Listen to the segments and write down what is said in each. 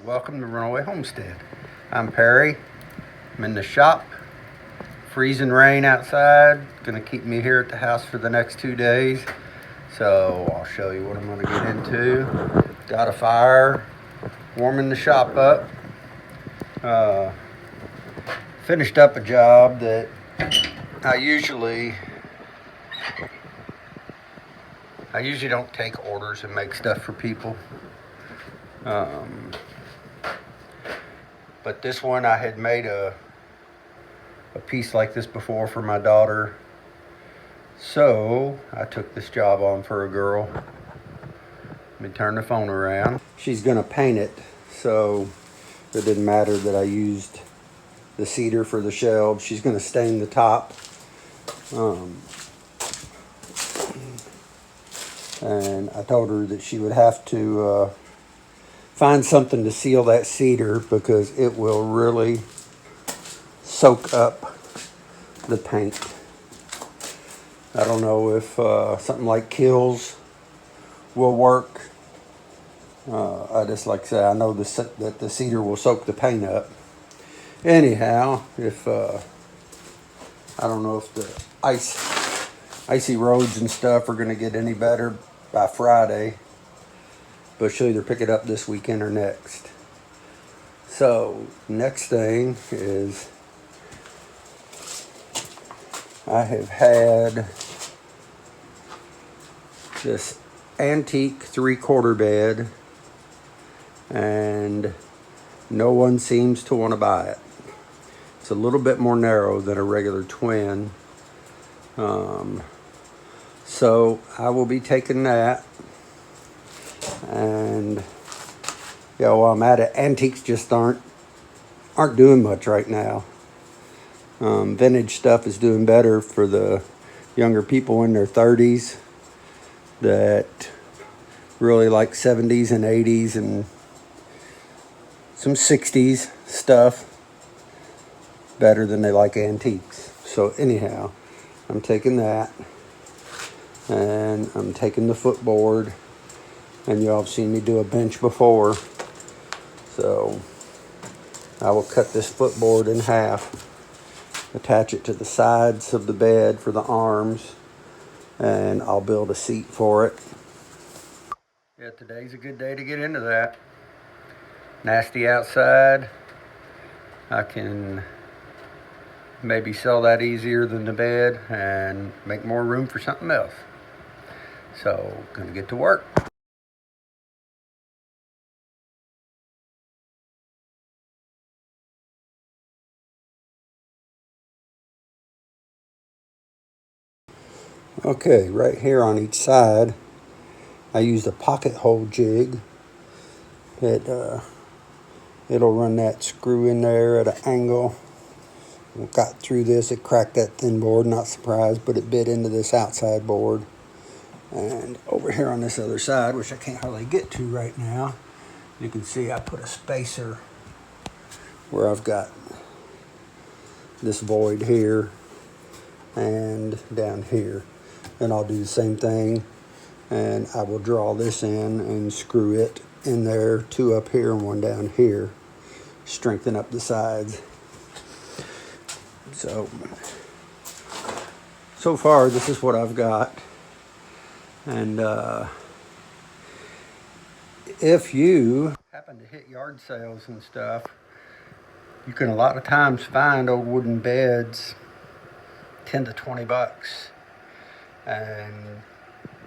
Welcome to Runaway Homestead. I'm Perry. I'm in the shop. Freezing rain outside. Gonna keep me here at the house for the next 2 days. So I'll show you what I'm gonna get into. Got a fire. Warming the shop up. Finished up a job that I usually don't take orders and make stuff for people. But this one I had made a piece like this before for my daughter. So I took this job on for a girl. Let me turn the phone around. She's gonna paint it, so it didn't matter that I used the cedar for the shelves. She's gonna stain the top. And I told her that she would have to find something to seal that cedar because it will really soak up the paint. I don't know if something like Kills will work. I just like to say I know that the cedar will soak the paint up. Anyhow, if I don't know if the icy roads and stuff are going to get any better by Friday, but she'll either pick it up this weekend or next. So next thing is I have had this antique 3/4 bed and no one seems to want to buy it. It's a little bit more narrow than a regular twin. So I will be taking that. And yeah, while I'm at it, antiques just aren't doing much right now. Vintage stuff is doing better for the younger people in their 30s that really like 70s and 80s and some 60s stuff better than they like antiques. So anyhow, I'm taking that, and I'm taking the footboard, and y'all have seen me do a bench before, so I will cut this footboard in half, attach it to the sides of the bed for the arms, and I'll build a seat for it. Yeah, today's a good day to get into that. Nasty outside. I can maybe sell that easier than the bed and make more room for something else. So, gonna get to work. Okay, right here on each side, I used a pocket hole jig. It'll run that screw in there at an angle. Got through this, it cracked that thin board, not surprised, but it bit into this outside board. And over here on this other side, which I can't hardly get to right now, you can see I put a spacer where I've got this void here and down here. And I'll do the same thing, and I will draw this in and screw it in there, 2 up here and 1 down here, strengthen up the sides. So far this is what I've got. And if you happen to hit yard sales and stuff, you can a lot of times find old wooden beds 10 to 20 bucks. And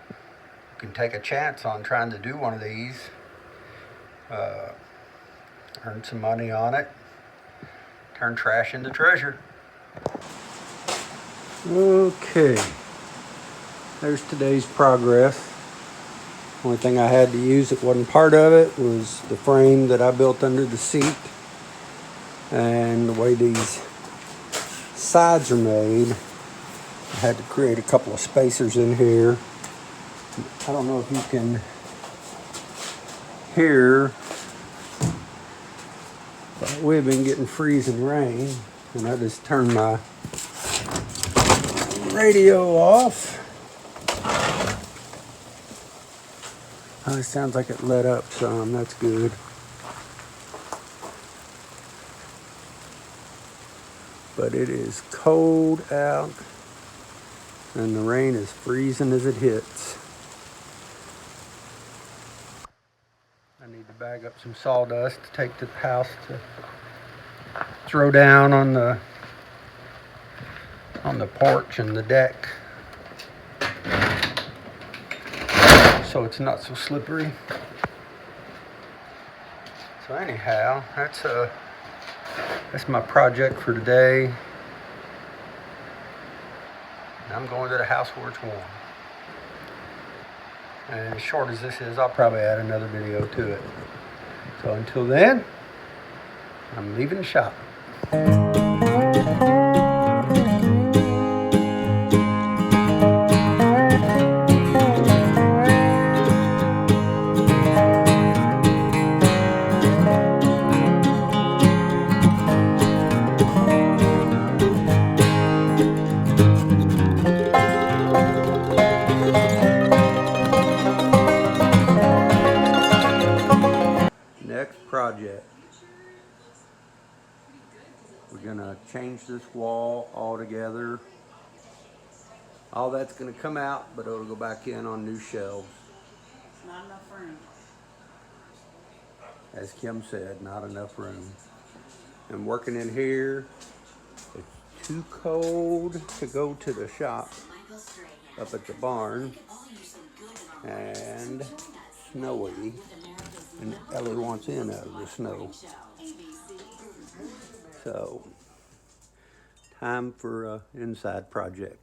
you can take a chance on trying to do one of these, earn some money on it, turn trash into treasure. Okay, there's today's progress. Only thing I had to use that wasn't part of it was the frame that I built under the seat, and the way these sides are made, I had to create a couple of spacers in here. I don't know if you can hear, but we've been getting freezing rain, and I just turned my radio off. It sounds like it let up some, that's good. but it is cold out and the rain is freezing as it hits. I need to bag up some sawdust to take to the house to throw down on the porch and the deck so it's not so slippery. So anyhow, that's my project for today. I'm going to the house where it's warm. And as short as this is, I'll probably add another video to it. So until then, I'm leaving the shop. Project. We're gonna change this wall altogether. All that's gonna come out, but it'll go back in on new shelves. Not enough room. As Kim said, not enough room. And working in here, it's too cold to go to the shop up at the barn, and snowy. And Ellie wants in out of the snow. So, time for an inside project.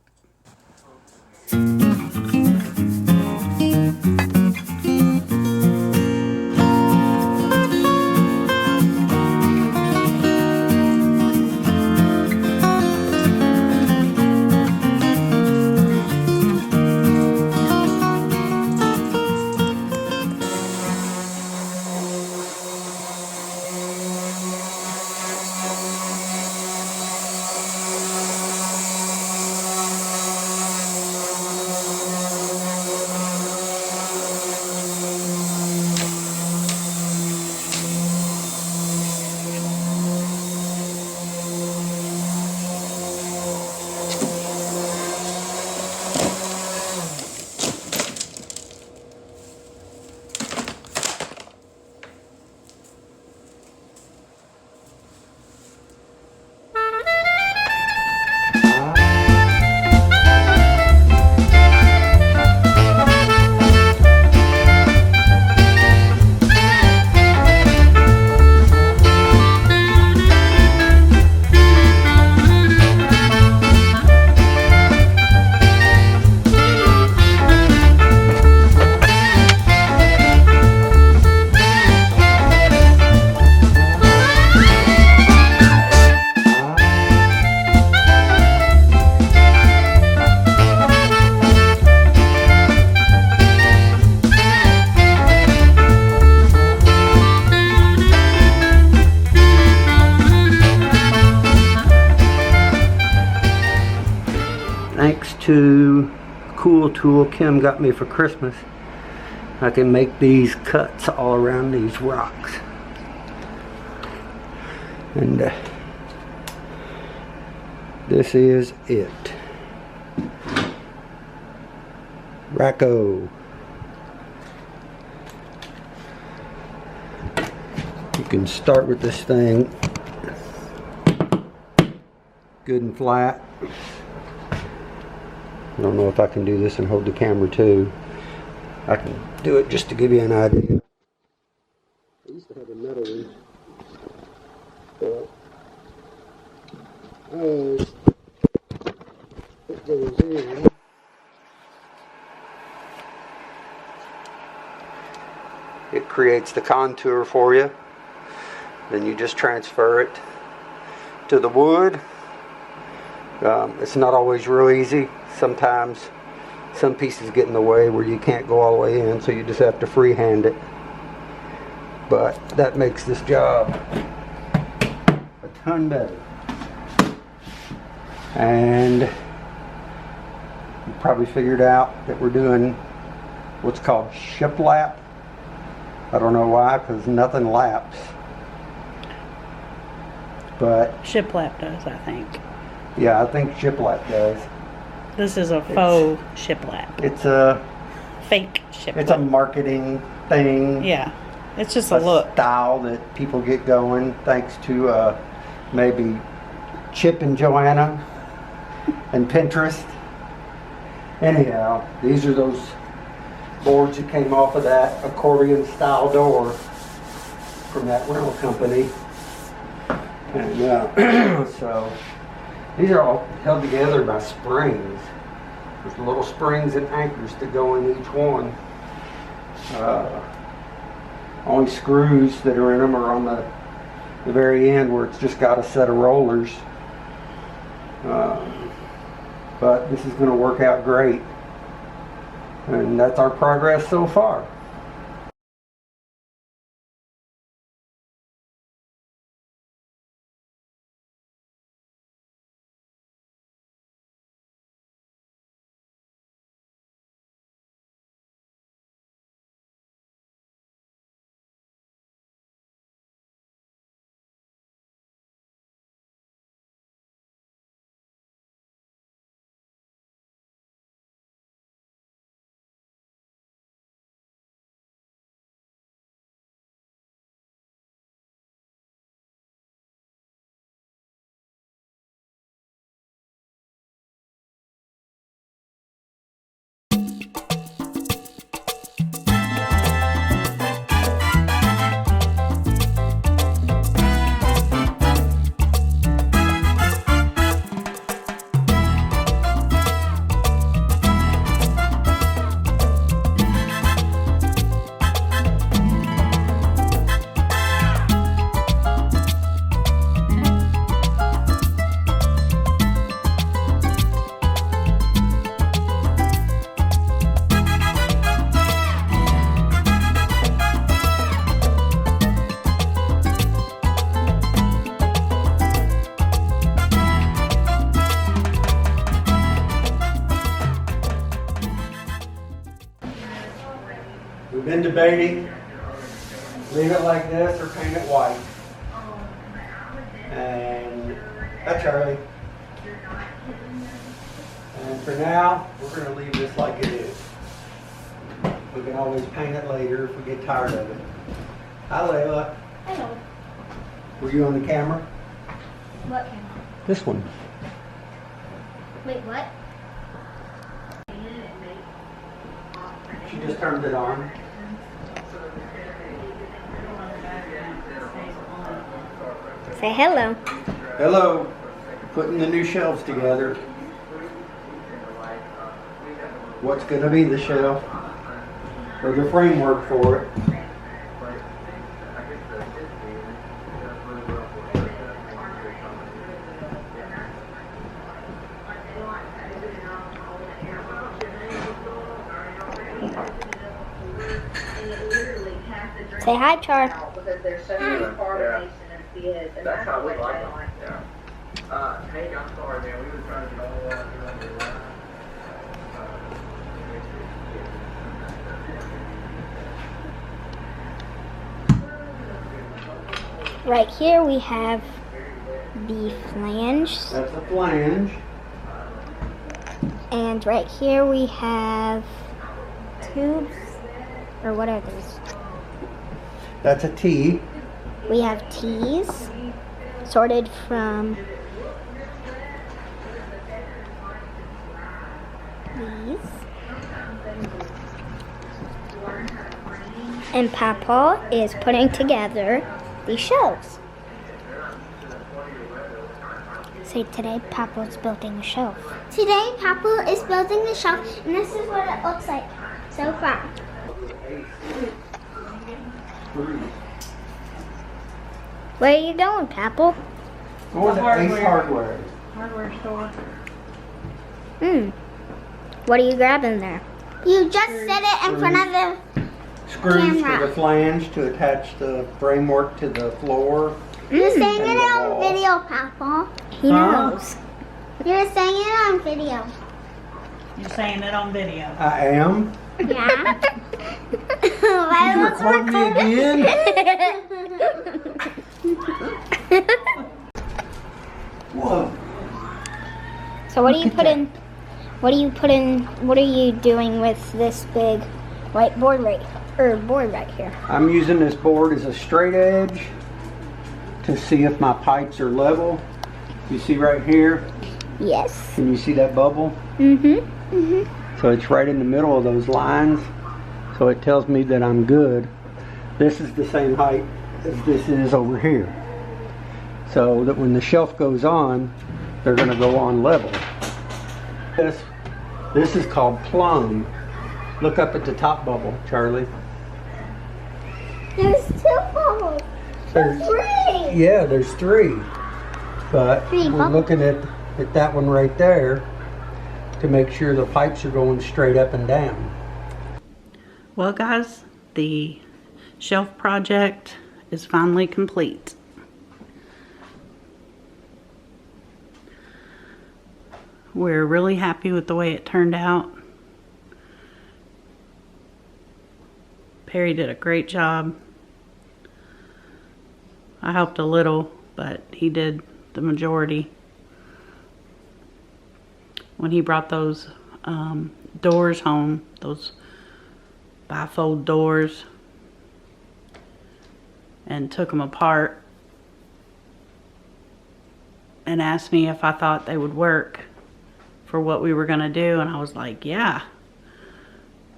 Thanks to a cool tool Kim got me for Christmas, I can make these cuts all around these rocks. And this is it. Racco. You can start with this thing good and flat. I don't know if I can do this and hold the camera too. I can do it just to give you an idea. I used to have a metal one, but as it goes in, it creates the contour for you. Then you just transfer it to the wood. It's not always real easy. Sometimes some pieces get in the way where you can't go all the way in, so you just have to freehand it. But that makes this job a ton better. And you probably figured out that we're doing what's called shiplap. I don't know why, because nothing laps. But Shiplap does, I think. yeah, I think Shiplap does. This is a faux shiplap. It's a Fake shiplap. it's a marketing thing. Yeah. It's just a look. Style that people get going thanks to maybe Chip and Joanna and Pinterest. Anyhow, these are those boards that came off of that accordion style door from that rental company. And so these are all held together by springs. There's little springs and anchors that go in each one. Only screws that are in them are on the very end where it's just got a set of rollers. But this is going to work out great. And that's our progress so far. We've been debating, leave it like this or paint it white. And that's Charlie. And for now, we're going to leave this like it is. We can always paint it later if we get tired of it. Hi, Layla. Hello. Were you on the camera? What camera? This one. Wait, what? She just turned it on. Say hello. Hello. Putting the new shelves together. What's going to be the shelf? Or the framework for it. Say hi, Char. Because they're such a coordination and kids, and That's how we what like they them. like. Yeah. Hey, I'm sorry, man. We were trying to get all the way through the line. Right here we have the flange, That's a flange. and right here we have tubes, or what are those? That's a T. We have T's, sorted from these. And Papa is putting together these shelves. Say today Papa's building a shelf. Today, Papa is building the shelf, and this is what it looks like so far. Where are you going, Papa? Going to Ace Hardware. Hardware store. What are you grabbing there? You just set it in front of the Screws for Camera. the flange to attach the framework to the floor. You're saying And it the on wall. video, Papa. He knows. You're saying it on video. You're saying it on video. I am. Yeah. Did you record me again? So what do you Look at put that. in? What do you put in? What are you doing with this big white board right here? I'm using this board as a straight edge to see if my pipes are level. You see right here? Yes. Can you see that bubble? So it's right in the middle of those lines. So it tells me that I'm good. This is the same height as this is over here. So that when the shelf goes on, they're going to go on level. This is called plumb. Look up at the top bubble, Charlie. There's 2 bubbles. There's 3. Yeah, there's 3. But 3 we're bubbles. looking at that one right there to make sure the pipes are going straight up and down. Well, guys, the shelf project is finally complete. We're really happy with the way it turned out. Perry did a great job. I helped a little, but he did the majority. When he brought those doors home, those bifold doors, and took them apart and asked me if I thought they would work for what we were gonna do, and I was like, yeah.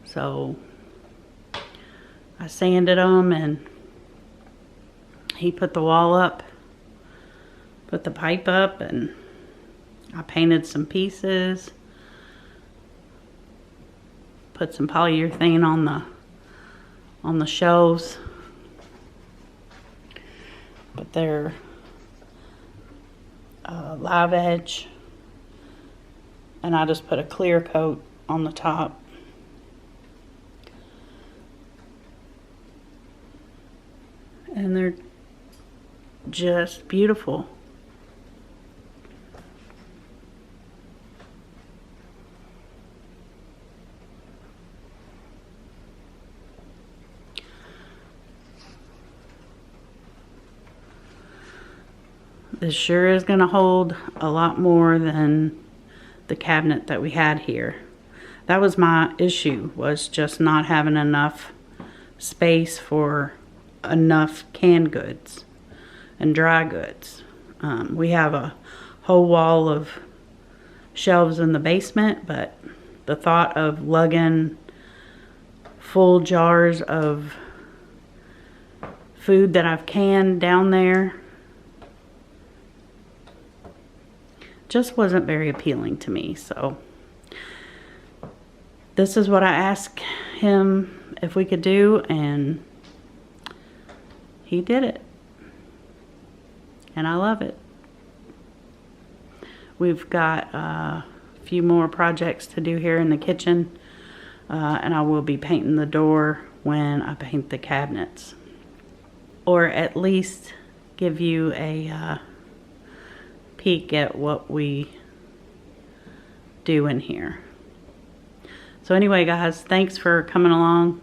So I sanded them, and he put the wall up, put the pipe up, and I painted some pieces, put some polyurethane on the shelves, but they're live edge, and I just put a clear coat on the top. And they're just beautiful. This sure is going to hold a lot more than the cabinet that we had here. That was my issue, was just not having enough space for enough canned goods and dry goods. We have a whole wall of shelves in the basement, but the thought of lugging full jars of food that I've canned down there just wasn't very appealing to me. So this is what I asked him if we could do, and he did it. And I love it. We've got a few more projects to do here in the kitchen, and I will be painting the door when I paint the cabinets, or at least give you a peek at what we do in here. So anyway, guys, thanks for coming along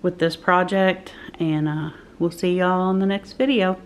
with this project, and we'll see y'all on the next video.